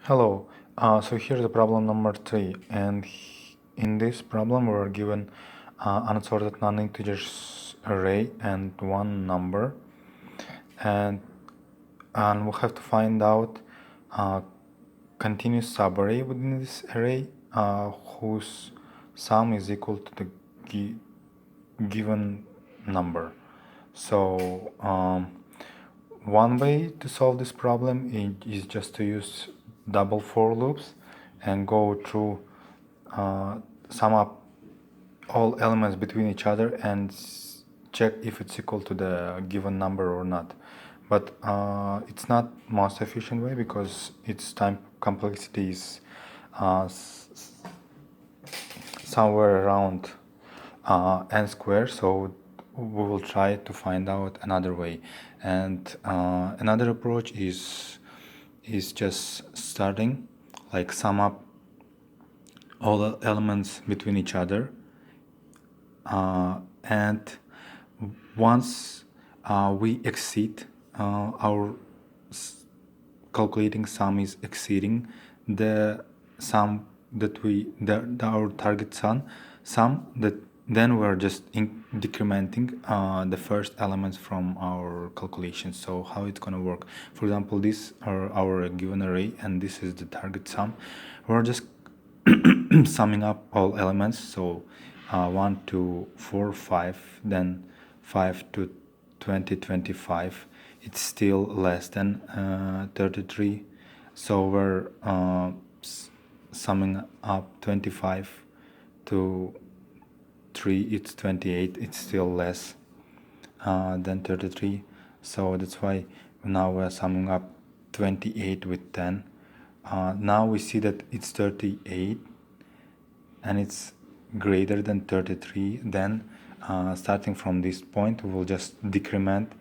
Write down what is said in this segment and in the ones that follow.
Hello. So here's the problem number 3, and in this problem we are given unsorted non-integers array and one number, and we have to find out continuous subarray within this array whose sum is equal to the given number. So one way to solve this problem is just to use double for loops and go through sum up all elements between each other and check if it's equal to the given number or not. But it's not most efficient way because its time complexity is somewhere around n squared, so we will try to find out another way. And another approach is just starting, like sum up all the elements between each other, and once we exceed our calculating sum is exceeding the sum that our target sum that then we're just decrementing the first elements from our calculation. So how it's gonna work? For example, these are our given array and this is the target sum. We're just summing up all elements, so 1 to 4 5, then 5 to 20 25. It's still less than 33, so we're summing up 25 to 3, it's 28. It's still less than 33, so that's why now we're summing up 28 with 10. Now we see that it's 38 and it's greater than 33. Then starting from this point we will just decrement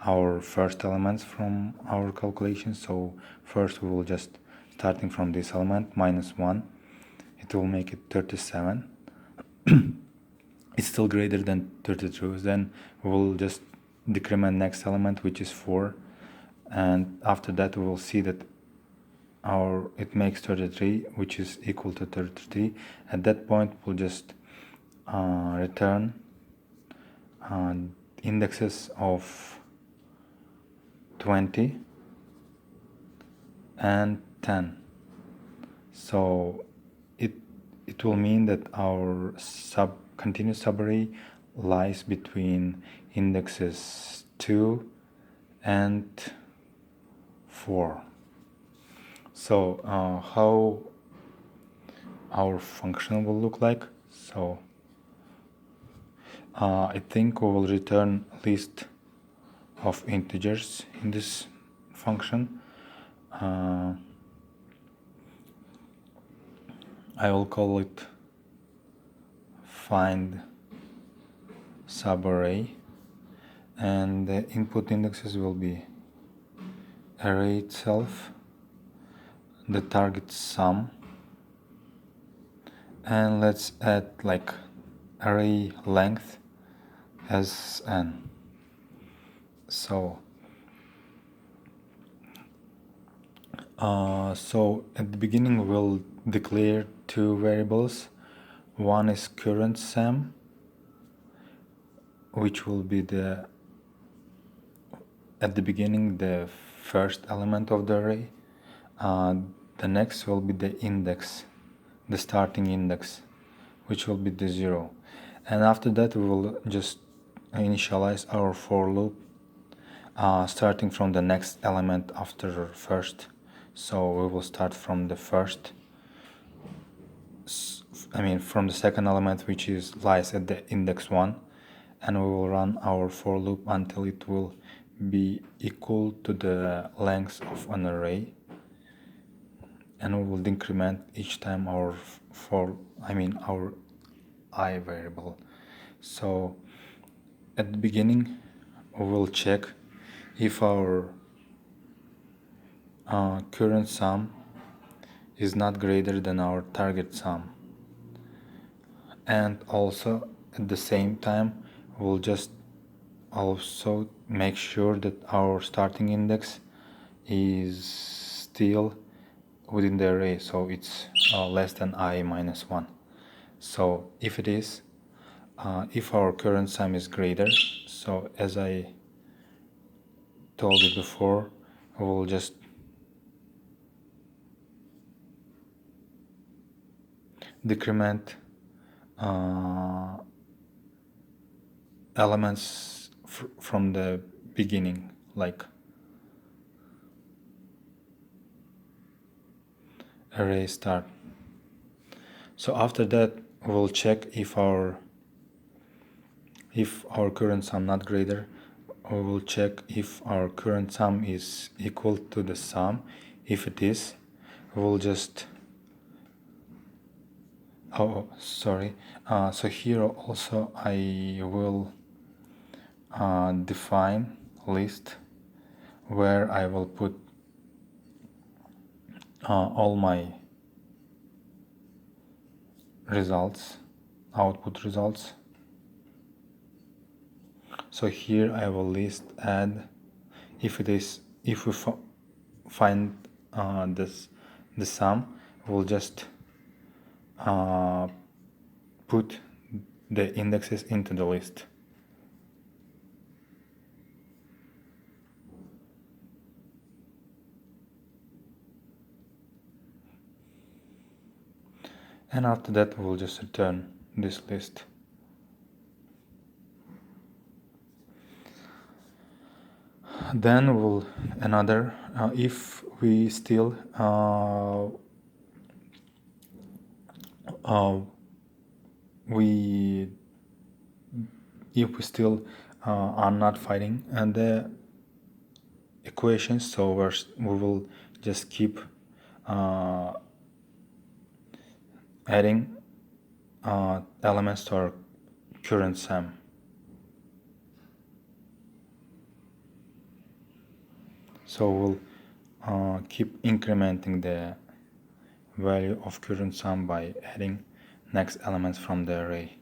our first elements from our calculation. So first we will just starting from this element -1, it will make it 37. It's still greater than 32. Then we will just decrement next element, which is 4, and after that we will see that it makes 33, which is equal to 33. At that point we'll just return indexes of 20 and 10. So it will mean that our continuous subarray lies between indexes 2 and 4. So how our function will look like? So I think we will return a list of integers in this function. I will call it find subarray, and the input indexes will be array itself, the target sum, and let's add like array length as n. So at the beginning we'll declare two variables. One is current sum, which will be at the beginning the first element of the array. The next will be the index, the starting index, which will be the 0. And after that we will just initialize our for loop starting from the next element after first. So we will start from the first, from the second element, which lies at the index 1, and we will run our for loop until it will be equal to the length of an array, and we will decrement each time our I variable. So at the beginning we will check if our current sum is not greater than our target sum, and also at the same time we'll just also make sure that our starting index is still within the array, so it's less than I minus 1. So if it is, if our current sum is greater, so as I told you before, we'll just decrement elements from the beginning, like array start. So after that, we'll check if our current sum not greater, we will check if our current sum is equal to the sum. If it is, we'll just so here also I will define list where I will put all my results, output results. So here I will list add if we find the sum, we'll just put the indexes into the list. And after that we'll just return this list. Then we'll if we still are not finding the equations, so we will just keep adding elements to our current sum. So we'll keep incrementing the value of current sum by adding next elements from the array.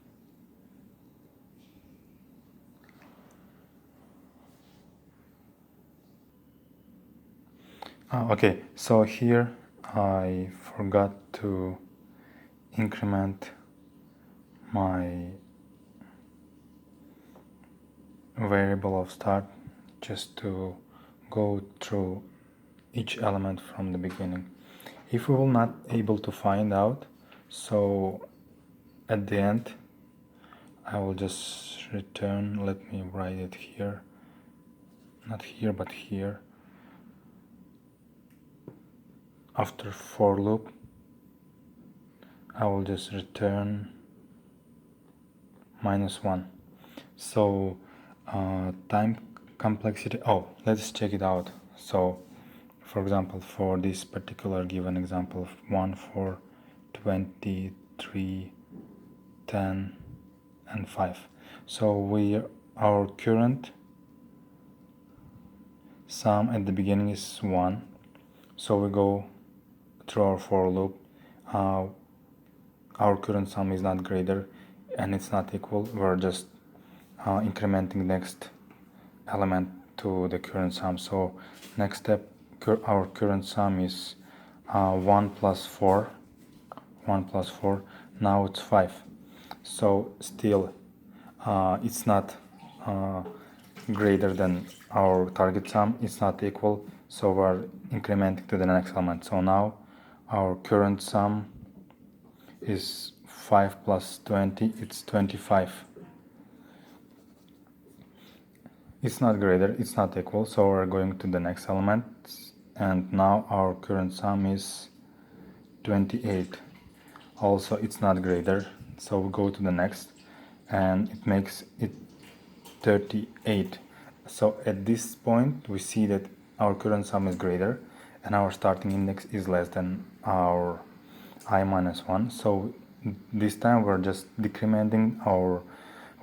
Okay, so here I forgot to increment my variable of start, just to go through each element from the beginning. If we will not able to find out, so at the end I will just return, let me write it here, not here but here. After for loop I will just return -1. So time complexity, let's check it out. So for example, for this particular given example of 1, 4, 23, 10 and 5, so our current sum at the beginning is 1, so we go through our for loop, our current sum is not greater and it's not equal, we're just incrementing next element to the current sum. So next step, our current sum is 1 plus 4, now it's 5, so still it's not greater than our target sum, it's not equal, so we're incrementing to the next element. So now our current sum is 5 plus 20, it's 25. It's not greater, it's not equal, so we're going to the next element, and now our current sum is 28. Also it's not greater, so we go to the next and it makes it 38. So at this point we see that our current sum is greater and our starting index is less than our I minus 1. So this time we're just decrementing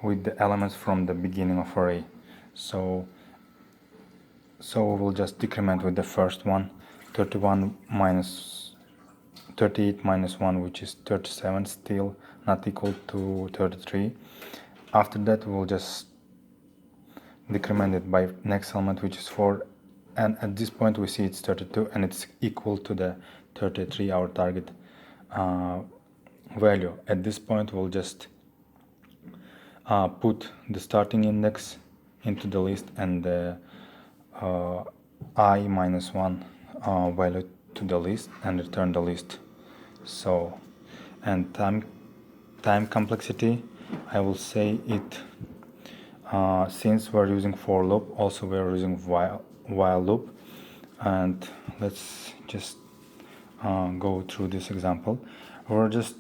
with the elements from the beginning of array. So we'll just decrement with the first one, 38 minus 1, which is 37, still not equal to 33. After that we'll just decrement it by next element, which is 4, and at this point we see it's 32 and it's equal to the 33, our target value. At this point we'll just put the starting index into the list and the I minus 1 value to the list and return the list. So, and time complexity, I will say it, since we're using for loop, also we're using while loop. And let's just go through this example. We're just,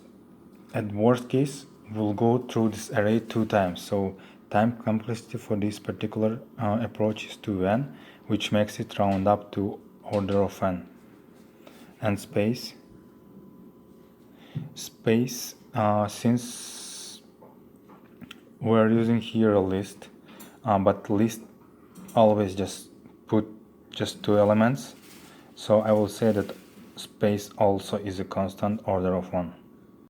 at worst case, we'll go through this array 2 times. So time complexity for this particular approach is 2n, which makes it round up to order of n. And space, since we're using here a list, but list always just put just 2 elements, so I will say that space also is a constant order of 1.